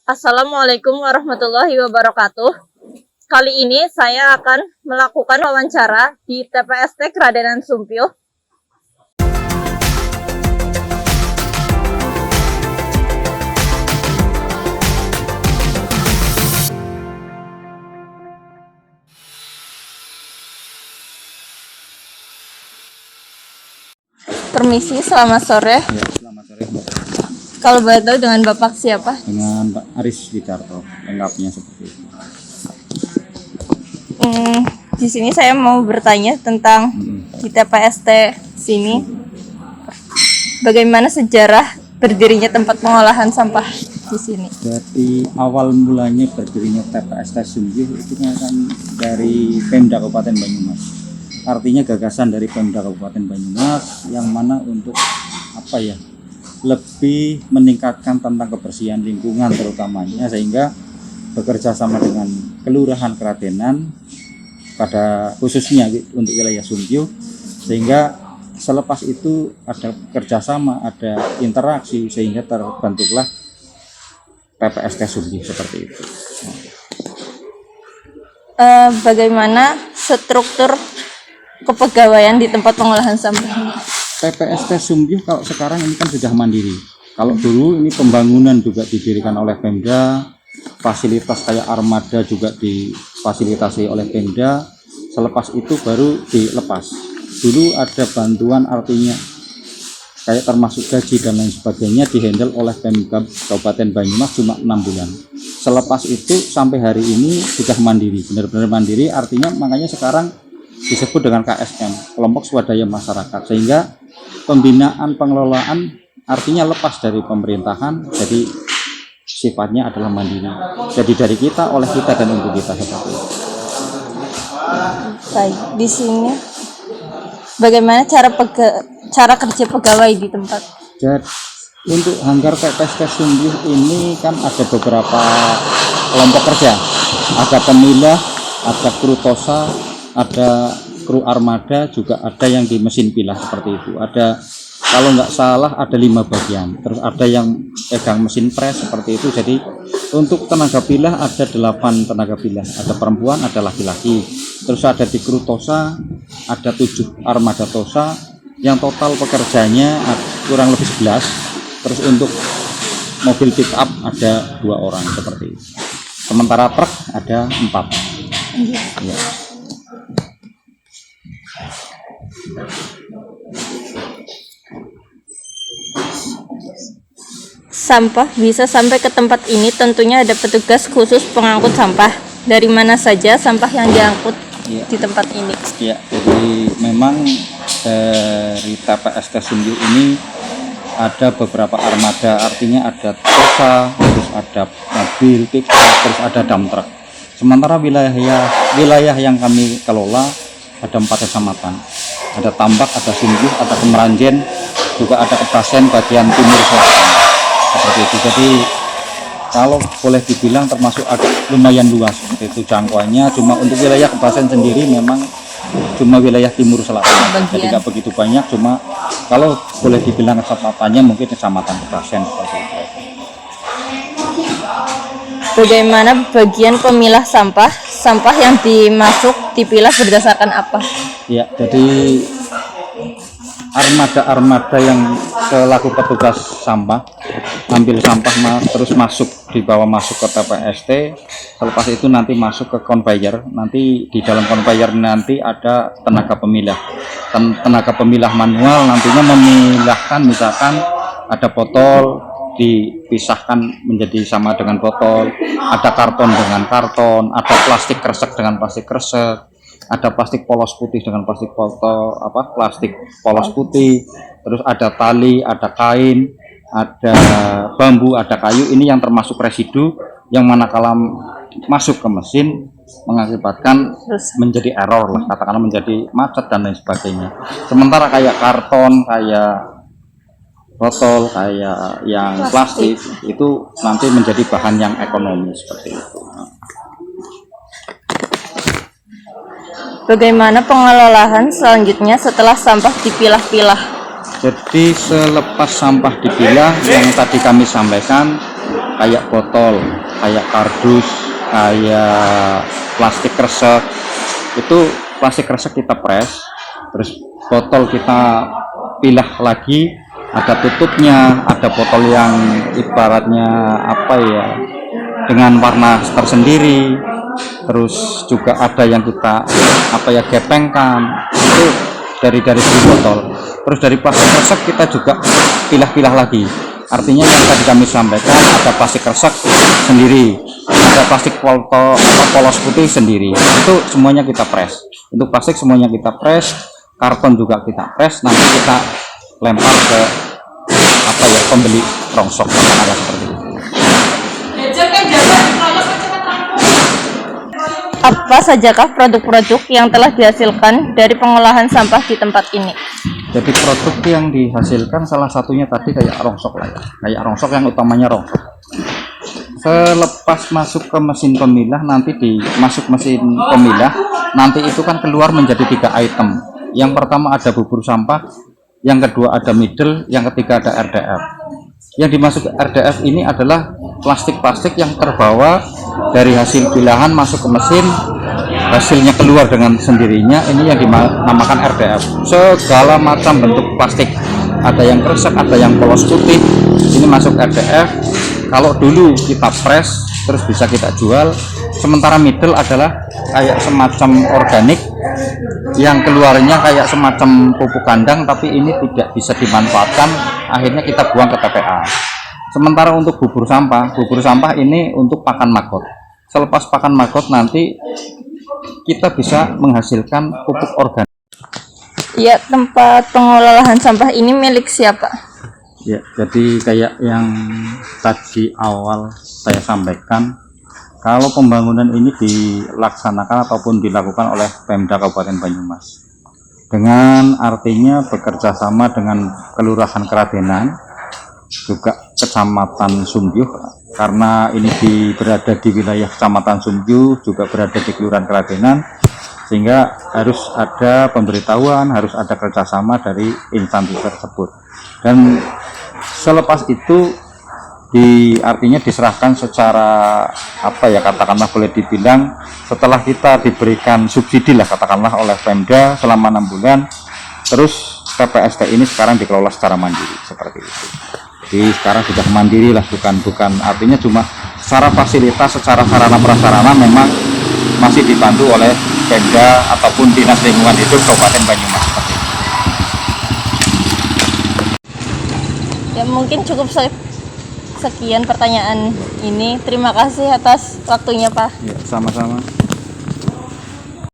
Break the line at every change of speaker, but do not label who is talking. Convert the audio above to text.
Assalamualaikum warahmatullahi wabarakatuh. Kali ini saya akan melakukan wawancara di TPST Kradenan Sumpio. Permisi, selamat sore.
Ya, selamat sore.
Kalau boleh tahu dengan Bapak siapa?
Dengan Pak Aris Wicarto, lengkapnya seperti itu.
Di sini saya mau bertanya tentang di TPST sini. Bagaimana sejarah berdirinya tempat pengolahan sampah di sini?
Jadi awal mulanya berdirinya TPST Sumpio itu kan dari Pemda Kabupaten Banyumas. Artinya gagasan dari Pemda Kabupaten Banyumas yang mana untuk lebih meningkatkan tentang kebersihan lingkungan terutamanya, sehingga bekerja sama dengan Kelurahan Kradenan pada khususnya untuk wilayah Sumpio, sehingga selepas itu ada kerjasama, ada interaksi sehingga terbentuklah TPST Sumpio seperti itu.
Bagaimana struktur kepegawaian di tempat pengolahan sampah ini?
TPST Sumpio kalau sekarang ini kan sudah mandiri. Kalau dulu ini pembangunan juga didirikan oleh Pemda, fasilitas kayak armada juga difasilitasi oleh Pemda. Selepas itu baru dilepas. Dulu ada bantuan, artinya kayak termasuk gaji dan lain sebagainya dihandle oleh Pemda Kabupaten Banyumas cuma 6 bulan. Selepas itu sampai hari ini sudah mandiri, benar-benar mandiri. Artinya makanya sekarang disebut dengan KSM, kelompok swadaya masyarakat, sehingga pembinaan pengelolaan artinya lepas dari pemerintahan, jadi sifatnya adalah mandiri. Jadi dari kita, oleh kita, dan untuk kita seperti itu.
Baik, di sini bagaimana cara kerja pegawai di tempat?
Jadi untuk hanggar TPST Sumpio ini kan ada beberapa kelompok kerja, ada pemilah, ada kru tosa, ada kru armada, juga ada yang di mesin pilah seperti itu. Ada, kalau nggak salah ada 5 bagian, terus ada yang pegang mesin pres seperti itu. Jadi untuk tenaga pilah ada 8 tenaga pilah, ada perempuan, ada laki-laki. Terus ada di kru tosa ada 7 armada tosa, yang total pekerjanya kurang lebih 11. Terus untuk mobil pick up ada 2 orang seperti itu. Sementara truk ada 4. Ya.
Sampah bisa sampai ke tempat ini tentunya ada petugas khusus pengangkut sampah. Dari mana saja sampah yang diangkut di tempat ini?
Ya, jadi memang dari TPST Sumpio ini ada beberapa armada, artinya ada tosa, terus ada mobil pick up, terus ada dump truck. Sementara wilayah yang kami kelola ada 4 kecamatan. Ada Tambak, ada Sumpio, ada Kemeranjen, juga ada Kebasen bagian timur selatan. Seperti itu. Jadi kalau boleh dibilang termasuk agak lumayan luas seperti itu jangkauannya. Cuma untuk wilayah Kebasen sendiri memang cuma wilayah timur selatan. Jadi nggak begitu banyak, cuma kalau boleh dibilang kecamatannya mungkin kecamatan Kebasen seperti itu.
Bagaimana bagian pemilah sampah? Sampah yang dipilah berdasarkan apa?
Ya, jadi armada yang selaku petugas sampah ambil sampah terus masuk ke TPST. Selepas itu nanti masuk ke conveyor. Nanti di dalam conveyor nanti ada tenaga pemilah manual, nantinya memilahkan, misalkan ada botol dipisahkan menjadi sama dengan botol, ada karton dengan karton, ada plastik kresek dengan plastik kresek, ada plastik polos putih dengan plastik polos putih, terus ada tali, ada kain, ada bambu, ada kayu. Ini yang termasuk residu yang manakala masuk ke mesin mengakibatkan menjadi error lah, katakanlah menjadi macet dan lain sebagainya. Sementara kayak karton, kayak botol, kayak yang plastik itu nanti menjadi bahan yang ekonomis seperti itu.
Bagaimana pengelolaan selanjutnya setelah sampah dipilah-pilah?
Jadi selepas sampah dipilah yang tadi kami sampaikan, kayak botol, kayak kardus, kayak plastik kresek. Itu plastik kresek kita press, terus botol kita pilah lagi, ada tutupnya, ada botol yang ibaratnya apa ya, dengan warna tersendiri, terus juga ada yang kita apa ya, gepengkan, itu dari segi botol. Terus dari plastik kresek kita juga pilah-pilah lagi, artinya yang tadi kami sampaikan, ada plastik kresek sendiri, ada plastik polos putih sendiri, itu semuanya kita press. Untuk plastik semuanya kita press, karton juga kita press, nanti kita lempar ke apa ya, pembeli rongsok, katakanlah seperti itu.
Apa sajakah produk-produk yang telah dihasilkan dari pengolahan sampah di tempat ini?
Jadi produk yang dihasilkan salah satunya tadi kayak rongsok lah ya, kayak rongsok yang utamanya rongsok. Selepas masuk ke mesin pemilah, nanti masuk mesin pemilah, nanti itu kan keluar menjadi 3 item. Yang pertama ada bubur sampah, yang kedua ada middle, yang ketiga ada RDF. Yang dimasuk RDF ini adalah plastik-plastik yang terbawa dari hasil pilahan masuk ke mesin, hasilnya keluar dengan sendirinya, ini yang dinamakan RDF. Segala macam bentuk plastik, ada yang kresek, ada yang polos putih, ini masuk RDF. Kalau dulu kita press terus bisa kita jual, sementara middle adalah kayak semacam organik yang keluarnya kayak semacam pupuk kandang, tapi ini tidak bisa dimanfaatkan, akhirnya kita buang ke TPA. Sementara untuk bubur sampah ini untuk pakan maggot. Selepas pakan maggot nanti kita bisa menghasilkan pupuk organik.
Ya, tempat pengolahan sampah ini milik siapa?
Ya, jadi kayak yang tadi awal saya sampaikan, kalau pembangunan ini dilaksanakan ataupun dilakukan oleh Pemda Kabupaten Banyumas, dengan artinya bekerja sama dengan Kelurahan Keradenan, juga Kecamatan Sumjuh, karena ini berada di wilayah Kecamatan Sumjuh, juga berada di Kelurahan Keradenan, sehingga harus ada pemberitahuan, harus ada kerjasama dari instansi tersebut. Dan selepas itu artinya diserahkan secara apa ya, katakanlah boleh dibilang setelah kita diberikan subsidi lah katakanlah oleh Pemda selama 6 bulan, terus TPST ini sekarang dikelola secara mandiri seperti itu. Jadi sekarang sudah mandiri lah, bukan artinya cuma secara fasilitas, secara sarana prasarana memang masih dibantu oleh Pemda ataupun Dinas Lingkungan Hidup Kabupaten Banyumas seperti itu.
Ya, mungkin cukup sekian pertanyaan ini. Terima kasih atas waktunya, Pak.
Ya, sama-sama.